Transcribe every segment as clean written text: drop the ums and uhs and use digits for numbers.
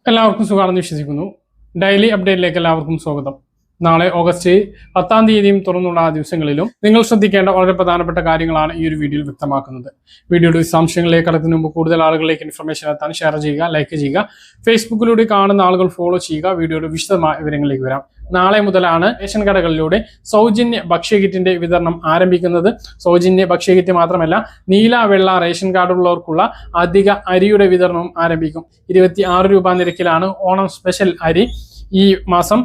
എല്ലാവർക്കും സുഖമാണെന്ന് വിശ്വസിക്കുന്നു. ഡെയിലി അപ്ഡേറ്റിലേക്ക് എല്ലാവർക്കും സ്വാഗതം. നാളെ ഓഗസ്റ്റ് 10-ാം തീയതിയും തുറന്നുള്ള ദിവസങ്ങളിലും നിങ്ങൾ ശ്രദ്ധിക്കേണ്ട വളരെ പ്രധാനപ്പെട്ട കാര്യങ്ങളാണ് ഈ ഒരു വീഡിയോയിൽ വ്യക്തമാക്കുന്നത്. വീഡിയോയുടെ വിശദാംശങ്ങളിലേക്ക് കടക്കുന്നതിന് മുമ്പ് കൂടുതൽ ആളുകളിലേക്ക് ഇൻഫർമേഷൻ എത്താൻ ഷെയർ ചെയ്യുക, ലൈക്ക് ചെയ്യുക. ഫേസ്ബുക്കിലൂടെ കാണുന്ന ആളുകൾ ഫോളോ ചെയ്യുക. വീഡിയോയുടെ വിശദമായ വിവരങ്ങളിലേക്ക് വരാം. നാളെ മുതലാണ് റേഷൻ കടകളിലൂടെ സൗജന്യ ഭക്ഷ്യകിറ്റിന്റെ വിതരണം ആരംഭിക്കുന്നത്. സൗജന്യ ഭക്ഷ്യകിറ്റ് മാത്രമല്ല, നീല വെള്ള റേഷൻ കാർഡുള്ളവർക്കുള്ള അധിക അരിയുടെ വിതരണവും ആരംഭിക്കും. 26 രൂപ നിരക്കിലാണ് ഓണം സ്പെഷ്യൽ അരി ഈ മാസം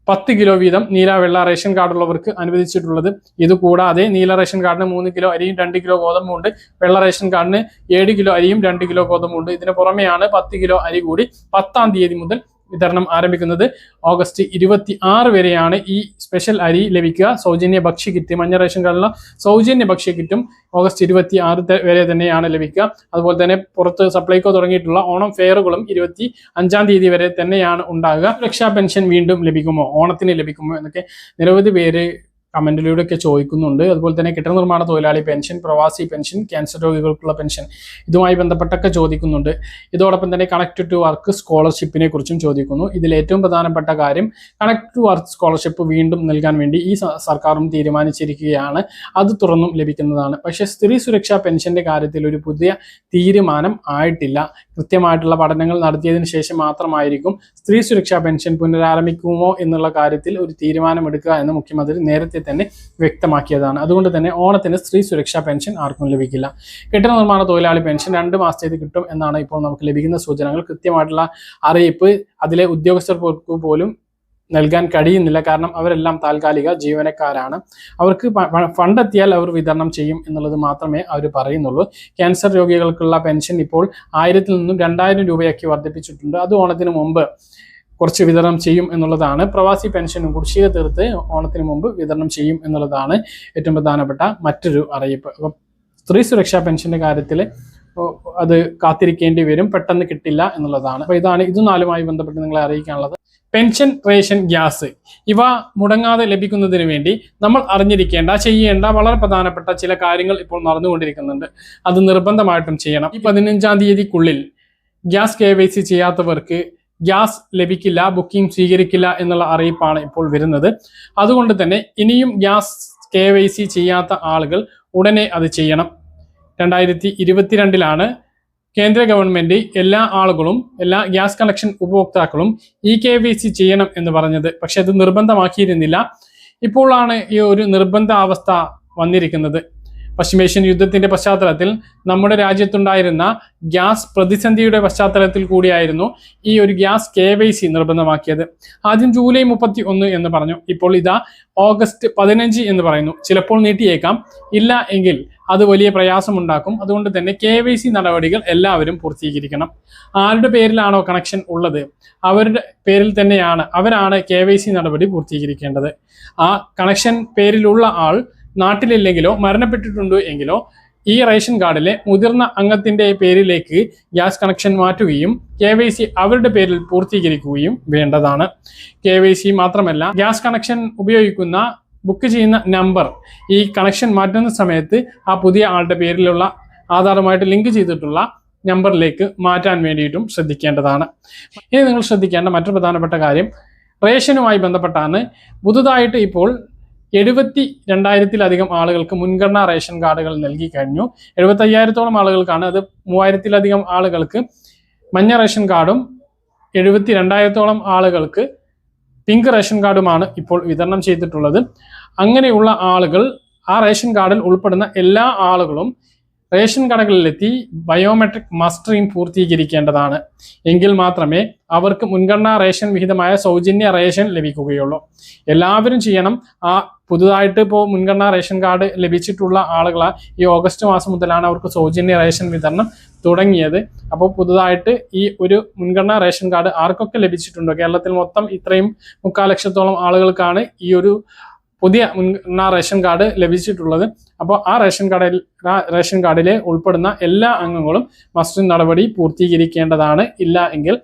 10 കിലോ വീതം നീല വെള്ള റേഷൻ കാർഡുള്ളവർക്ക് അനുവദിച്ചിട്ടുള്ളത്. ഇതുകൂടാതെ നീല റേഷൻ കാർഡിന് 3 കിലോ അരിയും 2 കിലോ ഗോതമ്പുണ്ട്. വെള്ള റേഷൻ കാർഡിന് 7 കിലോ അരിയും 2 കിലോ ഗോതമ്പുണ്ട്. ഇതിന് പുറമെയാണ് 10 കിലോ അരി കൂടി 10-ാം തീയതി മുതൽ വിതരണം ആരംഭിക്കുന്നത്. ഓഗസ്റ്റ് 26 വരെയാണ് ഈ സ്പെഷ്യൽ അരി ലഭിക്കുക. സൗജന്യ ഭക്ഷ്യകിറ്റ്, മഞ്ഞ റേഷൻ കാർഡിലുള്ള സൗജന്യ ഭക്ഷ്യകിറ്റും ഓഗസ്റ്റ് 26 വരെ തന്നെയാണ് ലഭിക്കുക. അതുപോലെ തന്നെ പുറത്ത് സപ്ലൈകോ തുടങ്ങിയിട്ടുള്ള ഓണം ഫെയറുകളും 25-ാം തീയതി വരെ തന്നെയാണ് ഉണ്ടാകുക. സുരക്ഷാ പെൻഷൻ വീണ്ടും ലഭിക്കുമോ, ഓണത്തിന് ലഭിക്കുമോ എന്നൊക്കെ നിരവധി പേര് കമന്റിലൂടെയൊക്കെ ചോദിക്കുന്നുണ്ട്. അതുപോലെ തന്നെ കെട്ടിട നിർമ്മാണ തൊഴിലാളി പെൻഷൻ, പ്രവാസി പെൻഷൻ, ക്യാൻസർ രോഗികൾക്കുള്ള പെൻഷൻ, ഇതുമായി ബന്ധപ്പെട്ടൊക്കെ ചോദിക്കുന്നുണ്ട്. ഇതോടൊപ്പം തന്നെ കണക്ട് ടു വർക്ക് സ്കോളർഷിപ്പിനെ കുറിച്ചും ചോദിക്കുന്നു. ഇതിൽ ഏറ്റവും പ്രധാനപ്പെട്ട കാര്യം, കണക്ട് ടു വർക്ക് സ്കോളർഷിപ്പ് വീണ്ടും നൽകാൻ വേണ്ടി ഈ സർക്കാരും തീരുമാനിച്ചിരിക്കുകയാണ്. അത് തുറന്നും ലഭിക്കുന്നതാണ്. പക്ഷേ സ്ത്രീ സുരക്ഷാ പെൻഷന്റെ കാര്യത്തിൽ ഒരു പുതിയ തീരുമാനം ആയിട്ടില്ല. കൃത്യമായിട്ടുള്ള പഠനങ്ങൾ നടത്തിയതിനു ശേഷം മാത്രമായിരിക്കും സ്ത്രീ സുരക്ഷാ പെൻഷൻ പുനരാരംഭിക്കുമോ എന്നുള്ള കാര്യത്തിൽ ഒരു തീരുമാനമെടുക്കുക എന്ന് മുഖ്യമന്ത്രി നേരത്തെ തന്നെ വ്യക്തമാക്കിയതാണ്. അതുകൊണ്ട് തന്നെ ഓണത്തിന് സ്ത്രീ സുരക്ഷാ പെൻഷൻ ആർക്കും ലഭിക്കില്ല. കെട്ടിട നിർമ്മാണ തൊഴിലാളി പെൻഷൻ 2 മാസത്തേക്ക് കിട്ടും എന്നാണ് ഇപ്പോൾ നമുക്ക് ലഭിക്കുന്ന സൂചനകൾ. കൃത്യമായിട്ടുള്ള അറിയിപ്പ് അതിലെ ഉദ്യോഗസ്ഥർക്ക് പോലും നൽകാൻ കഴിയുന്നില്ല. കാരണം അവരെല്ലാം താൽക്കാലിക ജീവനക്കാരാണ്. അവർക്ക് ഫണ്ട് എത്തിയാൽ അവർ വിതരണം ചെയ്യും എന്നുള്ളത് മാത്രമേ അവർ പറയുന്നുള്ളൂ. ക്യാൻസർ രോഗികൾക്കുള്ള പെൻഷൻ ഇപ്പോൾ 1000-ൽ നിന്നും 2000 രൂപയാക്കി വർദ്ധിപ്പിച്ചിട്ടുണ്ട്. അത് ഓണത്തിന് മുമ്പ് കുറച്ച് വിതരണം ചെയ്യും എന്നുള്ളതാണ്. പ്രവാസി പെൻഷനും കുടിശ്ശിക തീർത്ത് ഓണത്തിന് മുമ്പ് വിതരണം ചെയ്യും എന്നുള്ളതാണ് ഏറ്റവും പ്രധാനപ്പെട്ട മറ്റൊരു അറിയിപ്പ്. അപ്പം സ്ത്രീ സുരക്ഷാ പെൻഷന്റെ കാര്യത്തിൽ അത് കാത്തിരിക്കേണ്ടി വരും, പെട്ടെന്ന് കിട്ടില്ല എന്നുള്ളതാണ്. അപ്പോൾ ഇത് 4മായി ബന്ധപ്പെട്ട് നിങ്ങളെ അറിയിക്കാനുള്ളത്. പെൻഷൻ, റേഷൻ, ഗ്യാസ് ഇവ മുടങ്ങാതെ ലഭിക്കുന്നതിന് വേണ്ടി നമ്മൾ അറിഞ്ഞിരിക്കേണ്ട, ചെയ്യേണ്ട വളരെ പ്രധാനപ്പെട്ട ചില കാര്യങ്ങൾ ഇപ്പോൾ നടന്നുകൊണ്ടിരിക്കുന്നുണ്ട്. അത് നിർബന്ധമായിട്ടും ചെയ്യണം. ഈ 15-ാം തീയതിക്കുള്ളിൽ ഗ്യാസ് KYC ചെയ്യാത്തവർക്ക് ഗ്യാസ് ലഭിക്കില്ല, ബുക്കിംഗ് സ്വീകരിക്കില്ല എന്നുള്ള അറിയിപ്പാണ് ഇപ്പോൾ വരുന്നത്. അതുകൊണ്ട് തന്നെ ഇനിയും ഗ്യാസ് KYC ചെയ്യാത്ത ആളുകൾ ഉടനെ അത് ചെയ്യണം. 2022-ലാണ് കേന്ദ്ര ഗവൺമെന്റ് എല്ലാ ആളുകളും, എല്ലാ ഗ്യാസ് കണക്ഷൻ ഉപഭോക്താക്കളും KYC ചെയ്യണം എന്ന് പറഞ്ഞത്. പക്ഷെ അത് നിർബന്ധമാക്കിയിരുന്നില്ല. ഇപ്പോഴാണ് ഈ ഒരു നിർബന്ധ അവസ്ഥ വന്നിരിക്കുന്നത്. പശ്ചിമേഷ്യൻ യുദ്ധത്തിന്റെ പശ്ചാത്തലത്തിൽ നമ്മുടെ രാജ്യത്തുണ്ടായിരുന്ന ഗ്യാസ് പ്രതിസന്ധിയുടെ പശ്ചാത്തലത്തിൽ കൂടിയായിരുന്നു ഈ ഒരു ഗ്യാസ് KYC നിർബന്ധമാക്കിയത്. ആദ്യം ജൂലൈ 31 എന്ന് പറഞ്ഞു. ഇപ്പോൾ ഇതാ ഓഗസ്റ്റ് 15 എന്ന് പറയുന്നു. ചിലപ്പോൾ നീട്ടിയേക്കാം, ഇല്ല എങ്കിൽ അത് വലിയ പ്രയാസമുണ്ടാക്കും. അതുകൊണ്ട് തന്നെ KYC നടപടികൾ എല്ലാവരും പൂർത്തീകരിക്കണം. ആരുടെ പേരിലാണോ കണക്ഷൻ ഉള്ളത് അവരുടെ പേരിൽ തന്നെയാണ് അവരാണ് KYC നടപടി പൂർത്തീകരിക്കേണ്ടത്. ആ കണക്ഷൻ പേരിലുള്ള ആൾ നാട്ടിലില്ലെങ്കിലോ മരണപ്പെട്ടിട്ടുണ്ടോ എങ്കിലോ ഈ റേഷൻ കാർഡിലെ മുതിർന്ന അംഗത്തിന്റെ പേരിലേക്ക് ഗ്യാസ് കണക്ഷൻ മാറ്റുകയും KYC അവരുടെ പേരിൽ പൂർത്തീകരിക്കുകയും വേണ്ടതാണ്. KYC മാത്രമല്ല, ഗ്യാസ് കണക്ഷൻ ഉപയോഗിക്കുന്ന ബുക്ക് ചെയ്യുന്ന നമ്പർ ഈ കണക്ഷൻ മാറ്റുന്ന സമയത്ത് ആ പുതിയ ആളുടെ പേരിലുള്ള ആധാറുമായിട്ട് ലിങ്ക് ചെയ്തിട്ടുള്ള നമ്പറിലേക്ക് മാറ്റാൻ വേണ്ടിയിട്ടും ശ്രദ്ധിക്കേണ്ടതാണ്. ഇനി നിങ്ങൾ ശ്രദ്ധിക്കേണ്ട മറ്റൊരു പ്രധാനപ്പെട്ട കാര്യം, റേഷനുമായി ബന്ധപ്പെട്ടാണ്. പുതുതായിട്ട് ഇപ്പോൾ 72,000-ലധികം ആളുകൾക്ക് മുൻഗണനാ റേഷൻ കാർഡുകൾ നൽകി കഴിഞ്ഞു. 75,000-ഓളം ആളുകൾക്കാണ്. അത് 3,000-ലധികം ആളുകൾക്ക് മഞ്ഞ റേഷൻ കാർഡും 72,000-ഓളം ആളുകൾക്ക് പിങ്ക് റേഷൻ കാർഡുമാണ് ഇപ്പോൾ വിതരണം ചെയ്തിട്ടുള്ളത്. അങ്ങനെയുള്ള ആളുകൾ, ആ റേഷൻ കാർഡിൽ ഉൾപ്പെടുന്ന എല്ലാ ആളുകളും റേഷൻ കടകളിലെത്തി ബയോമെട്രിക് മസ്റ്ററിംഗ് പൂർത്തീകരിക്കേണ്ടതാണ്. എങ്കിൽ മാത്രമേ അവർക്ക് മുൻഗണനാ റേഷൻ വിഹിതമായ സൗജന്യ റേഷൻ ലഭിക്കുകയുള്ളൂ. എല്ലാവരും ചെയ്യണം. ആ പുതുതായിട്ട് ഇപ്പോൾ മുൻഗണനാ റേഷൻ കാർഡ് ലഭിച്ചിട്ടുള്ള ആളുകളെ ഈ ഓഗസ്റ്റ് മാസം മുതലാണ് അവർക്ക് സൗജന്യ റേഷൻ വിതരണം തുടങ്ങിയത്. അപ്പോൾ പുതുതായിട്ട് ഈ ഒരു മുൻഗണനാ റേഷൻ കാർഡ് ആർക്കൊക്കെ ലഭിച്ചിട്ടുണ്ടോ, കേരളത്തിൽ മൊത്തം ഇത്രയും 3/4 ലക്ഷത്തോളം ആളുകൾക്കാണ് ഈ ഒരു പുതിയ മുൻഗണനാ റേഷൻ കാർഡ് ലഭിച്ചിട്ടുള്ളത്. അപ്പോൾ ആ റേഷൻ കാർഡിലെ ഉൾപ്പെടുന്ന എല്ലാ അംഗങ്ങളും മസ്റ്ററിംഗ് നടപടി പൂർത്തീകരിക്കേണ്ടതാണ്. ഇല്ല എങ്കിൽ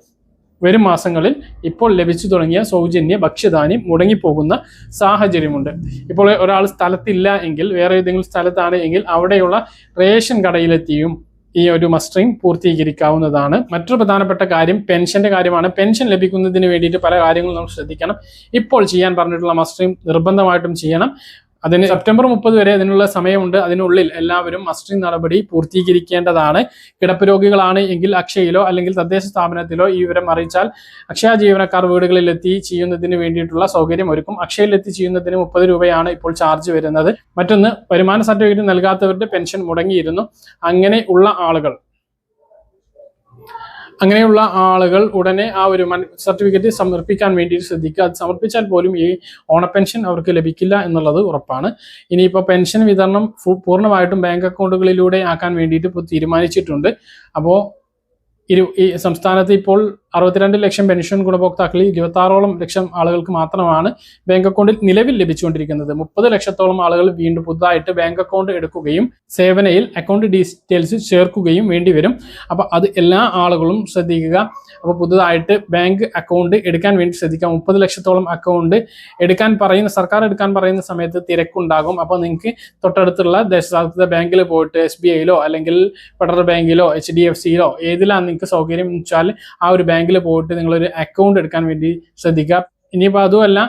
വരും മാസങ്ങളിൽ ഇപ്പോൾ ലഭിച്ചു തുടങ്ങിയ സൗജന്യ ഭക്ഷ്യധാന്യം മുടങ്ങിപ്പോകുന്ന സാഹചര്യമുണ്ട്. ഇപ്പോൾ ഒരാൾ സ്ഥലത്തില്ല എങ്കിൽ, വേറെ ഏതെങ്കിലും സ്ഥലത്താണ് എങ്കിൽ അവിടെയുള്ള റേഷൻ കടയിലെത്തിയും ഈ ഒരു മസ്റ്ററിംഗ് പൂർത്തീകരിക്കാവുന്നതാണ്. മറ്റൊരു പ്രധാനപ്പെട്ട കാര്യം പെൻഷന്റെ കാര്യമാണ്. പെൻഷൻ ലഭിക്കുന്നതിന് വേണ്ടിയിട്ട് പല കാര്യങ്ങളും നമ്മൾ ശ്രദ്ധിക്കണം. ഇപ്പോൾ ചെയ്യാൻ പറഞ്ഞിട്ടുള്ള മസ്റ്ററിംഗ് നിർബന്ധമായിട്ടും ചെയ്യണം. അതിന് സെപ്റ്റംബർ 30 വരെ അതിനുള്ള സമയമുണ്ട്. അതിനുള്ളിൽ എല്ലാവരും മസ്റ്ററിംഗ് നടപടി പൂർത്തീകരിക്കേണ്ടതാണ്. കിടപ്പ് രോഗികളാണ് എങ്കിൽ അക്ഷയയിലോ അല്ലെങ്കിൽ തദ്ദേശ സ്ഥാപനത്തിലോ ഈ വിവരം അറിയിച്ചാൽ അക്ഷയ ജീവനക്കാർ വീടുകളിലെത്തി ചെയ്യുന്നതിന് വേണ്ടിയിട്ടുള്ള സൗകര്യം ഒരുക്കും. അക്ഷയയിലെത്തി ചെയ്യുന്നതിന് 30 രൂപയാണ് ഇപ്പോൾ ചാർജ് വരുന്നത്. മറ്റൊന്ന്, വരുമാന സർട്ടിഫിക്കറ്റ് നൽകാത്തവരുടെ പെൻഷൻ മുടങ്ങിയിരുന്നു. അങ്ങനെയുള്ള ആളുകൾ ഉടനെ ആ ഒരു സർട്ടിഫിക്കറ്റ് സമർപ്പിക്കാൻ വേണ്ടി ശ്രദ്ധിക്കുക. അത് സമർപ്പിച്ചാൽ പോലും ഈ ഓണപ്പെൻഷൻ അവർക്ക് ലഭിക്കില്ല എന്നുള്ളത് ഉറപ്പാണ്. ഇനിയിപ്പോൾ പെൻഷൻ വിതരണം പൂർണ്ണമായിട്ടും ബാങ്ക് അക്കൗണ്ടുകളിലൂടെ ആക്കാൻ വേണ്ടിയിട്ട് ഇപ്പോൾ തീരുമാനിച്ചിട്ടുണ്ട്. അപ്പോൾ ഈ സംസ്ഥാനത്ത് ഇപ്പോൾ 62 ലക്ഷം പെൻഷൻ ഗുണഭോക്താക്കളിൽ 26ഓളം ലക്ഷം ആളുകൾക്ക് മാത്രമാണ് ബാങ്ക് അക്കൗണ്ടിൽ നിലവിൽ ലഭിച്ചുകൊണ്ടിരിക്കുന്നത്. 30 ലക്ഷത്തോളം ആളുകൾ വീണ്ടും പുതുതായിട്ട് ബാങ്ക് അക്കൗണ്ട് എടുക്കുകയും സേവനയിൽ അക്കൗണ്ട് ഡീറ്റെയിൽസ് ചേർക്കുകയും വേണ്ടി വരും. അപ്പോൾ അത് എല്ലാ ആളുകളും ശ്രദ്ധിക്കുക. അപ്പോൾ പുതുതായിട്ട് ബാങ്ക് അക്കൗണ്ട് എടുക്കാൻ വേണ്ടി ശ്രദ്ധിക്കുക. 30 ലക്ഷത്തോളം അക്കൗണ്ട് സർക്കാർ എടുക്കാൻ പറയുന്ന സമയത്ത് തിരക്കുണ്ടാകും. അപ്പോൾ നിങ്ങൾക്ക് തൊട്ടടുത്തുള്ള ദേശസാൽകൃത ബാങ്കിൽ പോയിട്ട് SBIയിലോ അല്ലെങ്കിൽ ഫെഡറൽ ബാങ്കിലോ HDFCയിലോ ഏതിലാണ് നിങ്ങൾക്ക് സൗകര്യം എന്ന് വെച്ചാൽ ആ ഒരു ബാങ്കിൽ പോയിട്ട് നിങ്ങളൊരു അക്കൗണ്ട് എടുക്കാൻ വേണ്ടി ശ്രദ്ധിക്കുക. ഇനിയിപ്പോൾ അതുമല്ല,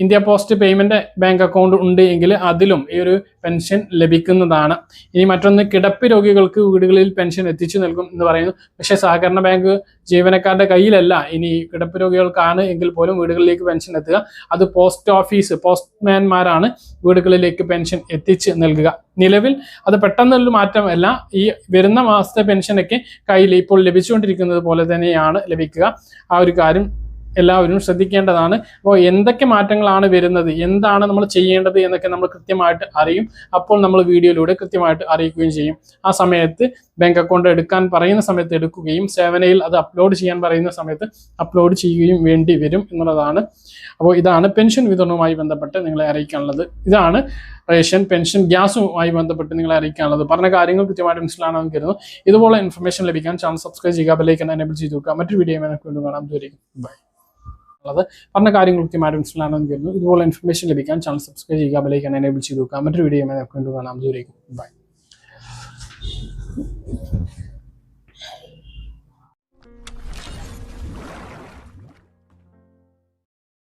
India post payment bank account ഉണ്ട് എങ്കിൽ അതിലും ഈ ഒരു പെൻഷൻ ലഭിക്കുന്നതാണ്. ഇനി മറ്റൊന്ന്, കിടപ്പ് രോഗികൾക്ക് വീടുകളിൽ പെൻഷൻ എത്തിച്ചു നൽകും എന്ന് പറയുന്നു. പക്ഷേ സഹകരണ ബാങ്ക് ജീവനക്കാരുടെ കയ്യിലല്ല ഇനി കിടപ്പ് രോഗികൾക്കാണ് എങ്കിൽ പോലും വീടുകളിലേക്ക് പെൻഷൻ എത്തുക. അത് പോസ്റ്റ്മാൻമാരാണ് വീടുകളിലേക്ക് പെൻഷൻ എത്തിച്ച് നൽകുക. നിലവിൽ അത് പെട്ടെന്നുള്ള മാറ്റമല്ല. ഈ വരുന്ന മാസത്തെ പെൻഷനൊക്കെ കയ്യിൽ ഇപ്പോൾ ലഭിച്ചുകൊണ്ടിരിക്കുന്നത് പോലെ തന്നെയാണ് ലഭിക്കുക. ആ ഒരു കാര്യം എല്ലാവരും ശ്രദ്ധിക്കേണ്ടതാണ്. അപ്പോൾ എന്തൊക്കെ മാറ്റങ്ങളാണ് വരുന്നത്, എന്താണ് നമ്മൾ ചെയ്യേണ്ടത് എന്നൊക്കെ നമ്മൾ കൃത്യമായിട്ട് അറിയും. അപ്പോൾ നമ്മൾ വീഡിയോയിലൂടെ കൃത്യമായിട്ട് അറിയിക്കുകയും ചെയ്യും. ആ സമയത്ത് ബാങ്ക് അക്കൗണ്ട് എടുക്കാൻ പറയുന്ന സമയത്ത് എടുക്കുകയും സേവനയിൽ അത് അപ്ലോഡ് ചെയ്യാൻ പറയുന്ന സമയത്ത് അപ്ലോഡ് ചെയ്യുകയും വേണ്ടി വരും എന്നുള്ളതാണ്. അപ്പോൾ ഇതാണ് പെൻഷൻ വിതരണവുമായി ബന്ധപ്പെട്ട് നിങ്ങളെ അറിയിക്കാനുള്ളത്. ഇതാണ് റേഷൻ, പെൻഷൻ, ഗ്യാസുമായി ബന്ധപ്പെട്ട് നിങ്ങളെ അറിയിക്കാനുള്ളത്. പറഞ്ഞ കാര്യങ്ങൾ കൃത്യമായിട്ട് മനസ്സിലാണെന്ന് കരുതുന്നു. ഇതുപോലെ ഇൻഫർമേഷൻ ലഭിക്കാൻ ചാനൽ സബ്സ്ക്രൈബ് ചെയ്യുക, ബെല്ലൈക്കൺ എനേബിൾ ചെയ്ത് വെക്കുക. മറ്റൊരു വീഡിയോ വീണ്ടും കാണാം. ബൈ. പറഞ്ഞ കാര്യങ്ങൾ കൃത്യമായിട്ട് മനസ്സിലാണെന്ന് കരുതുന്നു. ഇതുപോലെ ഇൻഫർമേഷൻ ലഭിക്കാൻ ചാനൽ സബ്സ്ക്രൈബ് ചെയ്യുക, ബെല്ലൈക്കൺ എനേബിൾ ചെയ്ത് വെക്കുക. മറ്റൊരു വീഡിയോ വീണ്ടും കാണാം. ബൈ.